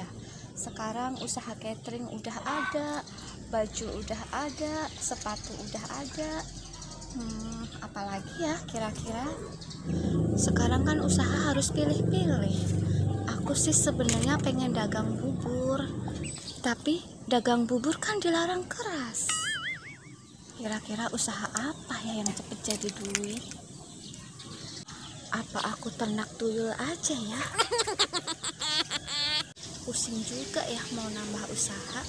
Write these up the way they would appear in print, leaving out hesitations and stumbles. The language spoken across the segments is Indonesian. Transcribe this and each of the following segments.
ya? Sekarang usaha catering udah ada, baju udah ada, sepatu udah ada. Apalagi ya kira-kira? Sekarang kan usaha harus pilih-pilih. Aku sih sebenarnya pengen dagang bubur, tapi dagang bubur kan dilarang keras. Kira-kira usaha apa ya yang cepet jadi duit? Apa aku ternak tuyul aja ya? Pusing juga ya mau nambah usaha.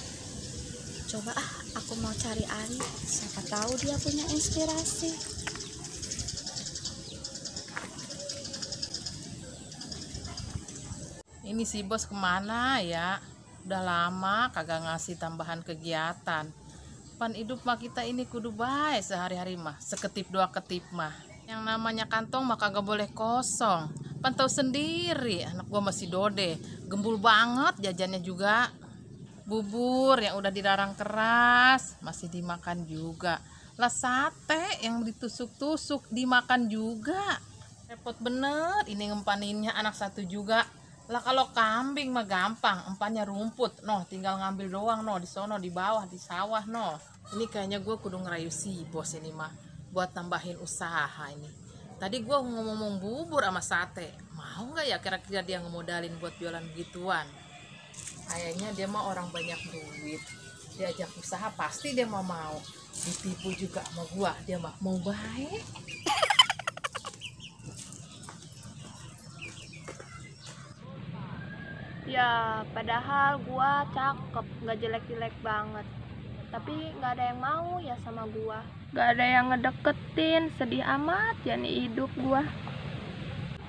Coba aku mau cari Ari, siapa tahu dia punya inspirasi. Ini si bos kemana ya? Udah lama kagak ngasih tambahan kegiatan. Pan hidup mah kita ini kudu baik sehari-hari mah, seketip dua ketip mah. Yang namanya kantong mah kagak boleh kosong. Pan tau sendiri, anak gua masih dode, gembul banget jajannya juga. Bubur yang udah dilarang keras masih dimakan juga. Lah sate yang ditusuk-tusuk dimakan juga. Repot bener ini ngempaninnya anak satu juga. Lah kalau kambing mah gampang, empannya rumput, noh tinggal ngambil doang, noh di sono di bawah di sawah, noh. Ini kayaknya gue kudu ngerayu si bos ini mah, buat tambahin usaha ini. Tadi gue ngomong bubur sama sate, mau nggak ya kira-kira dia ngemodalin buat jualan begituan? Kayaknya dia mah orang banyak duit, diajak usaha pasti dia mau. Ditipu juga sama gue, dia mah mau baik. Ya, padahal gua cakep, gak jelek-jelek banget. Tapi gak ada yang mau ya sama gua. Gak ada yang ngedeketin, sedih amat ya nih hidup gua.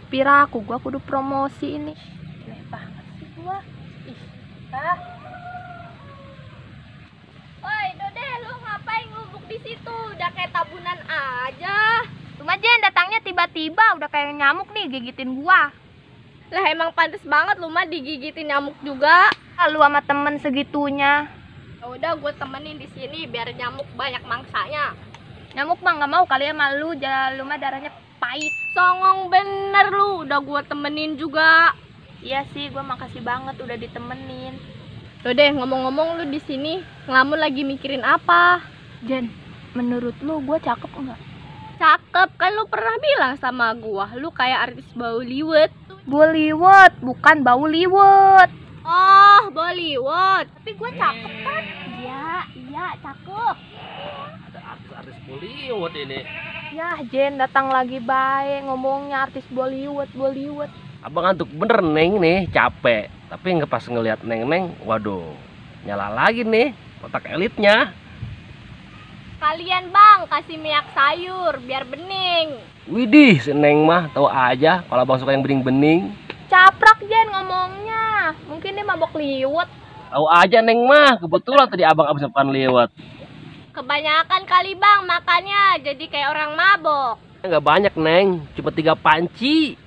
Piraku, gua kudu promosi ini. Aneh banget sih gua. Woi, Dode, lu ngapain ngubuk di situ? Udah kayak tabunan aja. Cuma Jen datangnya tiba-tiba, udah kayak nyamuk nih gigitin gua. Lah emang pantas banget lu mah digigitin nyamuk juga. Lu sama temen segitunya. Ya udah gue temenin di sini biar nyamuk banyak mangsanya. Nyamuk mah nggak mau kali ya malu, lu mah darahnya pahit. Songong bener lu, udah gue temenin juga. Iya sih, gue makasih banget udah ditemenin. Tuh deh ngomong-ngomong lu di sini ngelamun lagi mikirin apa? Jen, menurut lu gue cakep enggak? Cakep, kan lu pernah bilang sama gua, lu kayak artis Bollywood. Bollywood, bukan bau liwet. Oh, Bollywood. Tapi gua cakep kan? Iya, cakep. Ada artis-artis Bollywood ini. Yah, Jen datang lagi baik ngomongnya artis Bollywood. Abang ngantuk bener Neng nih, capek. Tapi nggak pas ngelihat Neng, waduh, nyala lagi nih otak elitnya. Kalian bang, kasih minyak sayur biar bening. Widih, si Neng mah tahu aja kalau abang suka yang bening-bening. Caprak Jen ngomongnya, mungkin dia mabok liwet. Tahu aja Neng mah, kebetulan tadi abang abis makan liwet. Kebanyakan kali bang makannya, jadi kayak orang mabok. Nggak banyak Neng, cuma 3 panci.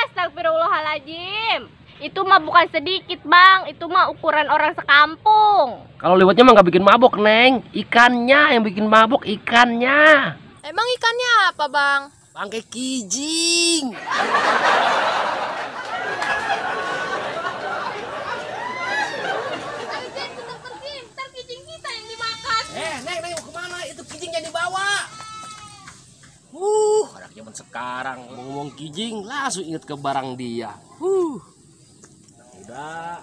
Astagfirullahaladzim. Itu mah bukan sedikit bang, itu mah ukuran orang sekampung. Kalau liwetnya mah nggak bikin mabok Neng, ikannya yang bikin mabok, ikannya. Emang ikannya apa bang? Bangkai kijing. Ayo Jen, kita pergi, ntar kijing kita yang dimakan. Neng mau kemana? Itu kijingnya dibawa. Anak zaman sekarang ngomong kijing langsung inget ke barang dia. Udah.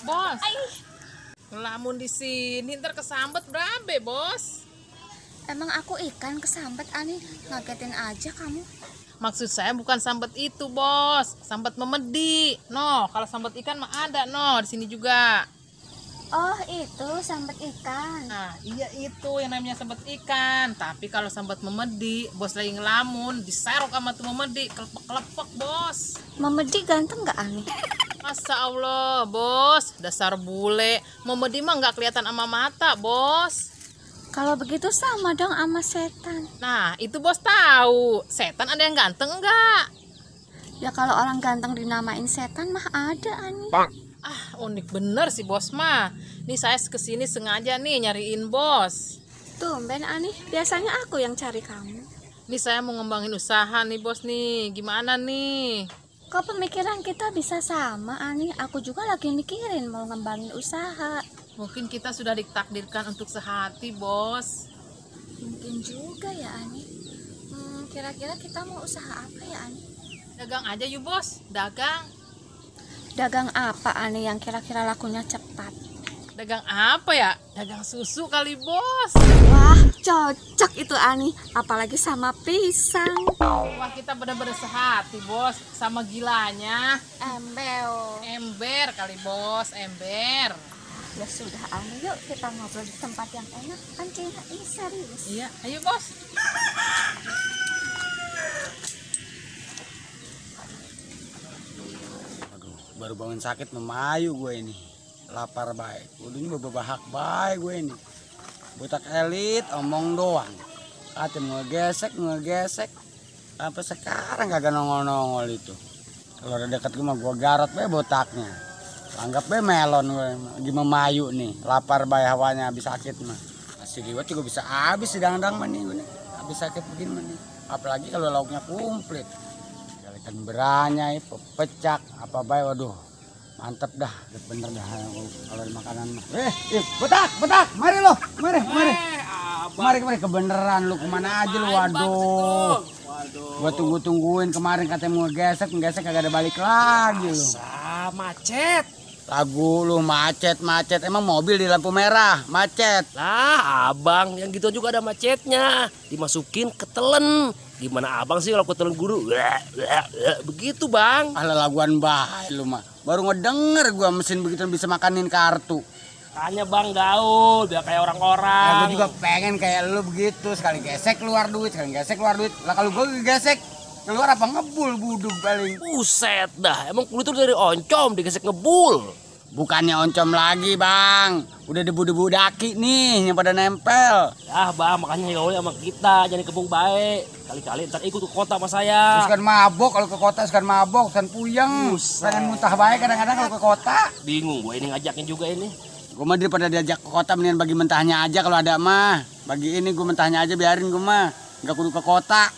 Bos, ngelamun di sini ntar kesambet berabe bos. Emang aku ikan kesambet Ani, ngagetin aja kamu. Maksud saya bukan sambet itu bos, sambet memedi. No, kalau sambet ikan mah ada no di sini juga. Oh itu sambet ikan. Nah iya itu yang namanya sambet ikan. Tapi kalau sambet memedi, bos lagi ngelamun, diserok sama tuh memedi, kelepek-kelepek bos. Memedi ganteng gak Ani? Masa Allah bos, dasar bule. Memedi mah nggak kelihatan sama mata bos. Kalau begitu sama dong sama setan. Nah itu bos tahu, setan ada yang ganteng enggak? Ya kalau orang ganteng dinamain setan mah ada Ani. Unik bener sih bos mah. Nih saya kesini sengaja nih nyariin bos. Tumben Ani, biasanya aku yang cari kamu. Nih saya mau ngembangin usaha nih bos nih. Gimana nih? Kok pemikiran kita bisa sama, Ani? Aku juga lagi mikirin mau ngembangin usaha. Mungkin kita sudah ditakdirkan untuk sehati bos. Mungkin juga ya, Ani. Kira-kira kita mau usaha apa ya, Ani? Dagang aja yuk bos. Dagang. Dagang apa, Ani, yang kira-kira lakunya cepat? Dagang apa ya? Dagang susu kali bos. Wah, cocok itu, Ani. Apalagi sama pisang. Wah kita bener-bener sehati bos. Sama gilanya. Ember kali bos. Ember. Ya sudah, Ani, yuk kita ngobrol di tempat yang enak. Kan kita ini serius. Iya ayo bos. Aduh, baru bangun sakit memayu gue ini. Lapar baik. Udunya berbahak baik gue ini. Butak elit omong doang. Katim ngegesek. Sampai sekarang kagak nongol-nongol itu. Kalau udah deket gue mah gue garot be botaknya. Anggap be melon gue lagi memayu nih. Lapar baik hawanya habis sakit mah. Masih liwat juga bisa habis si dangdang mah nih gue nih. Habis sakit begini mah nih. Apalagi kalau lauknya komplit. Ikan beranya, pecak, apa baik, waduh. Mantep dah, bener dah kalau makanan mah. Betak, mari lo, mari. Mari kebeneran lu kemana aja lu, waduh. Gua tungguin kemarin katanya mau ngegesek kagak ada balik lagi lu. Macet. Lagu lu macet, emang mobil di lampu merah, macet. Lah abang, yang gitu juga ada macetnya. Dimasukin ketelen. Gimana abang sih kalau ketelen guru? Begitu bang. Laguan baik lu mah. Baru ngedenger gua mesin begitu bisa makanin kartu. Tanya bang gaul, biar kayak orang-orang. Aku juga pengen kayak lu begitu, sekali gesek keluar duit. Lah kalau gua gesek keluar apa ngebul budug paling. Buset dah, emang kulit itu dari oncom digesek ngebul. Bukannya oncom lagi bang, udah debu-debu daki nih yang pada nempel. Ah bang, makanya gaul sama kita, jangan kebung baik. Kali-kali ntar ikut ke kota sama saya. Terus kan mabok kalau ke kota, kan puyeng. Pengen muntah baik kadang-kadang kalau ke kota. Bingung gue ini ngajaknya juga ini. Gue mah daripada diajak ke kota mendingan bagi mentahnya aja kalau ada mah. Bagi ini gue mentahnya aja biarin gue mah. Gak kudu ke kota.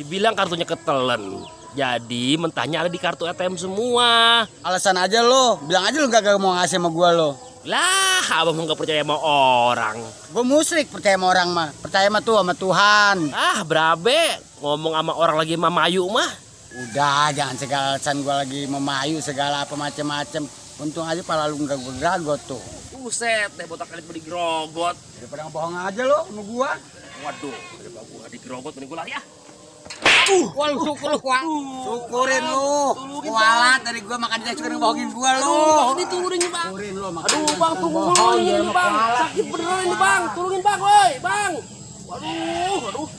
Dibilang kartunya ketelen. Jadi mentahnya ada di kartu ATM semua. Alasan aja lo, bilang aja lo gak mau ngasih sama gue lo. Lah, abang gak percaya sama orang. Gue musyrik percaya sama orang mah. Percaya mah tuh sama Tuhan. Ah, berabe ngomong sama orang lagi mamayu mah. Udah, jangan segala alasan gue lagi memayu segala apa macem-macem. Untung aja pala lu gak gue geragot tuh. Buset, teh botak kali beli grogot. Daripada ngebohong aja lo sama gue. Waduh, daripada gua di grogot mending gua lari ya. Wah lu syukurin lu. Kualat dari gue makan dia suka ngebohongin gue lu. Ini turunin bang. Syukurin lu. Aduh bang, tunggu dulu ini bang. Sakit beneran ini bang. Turunin bang, woi bang. Waduh.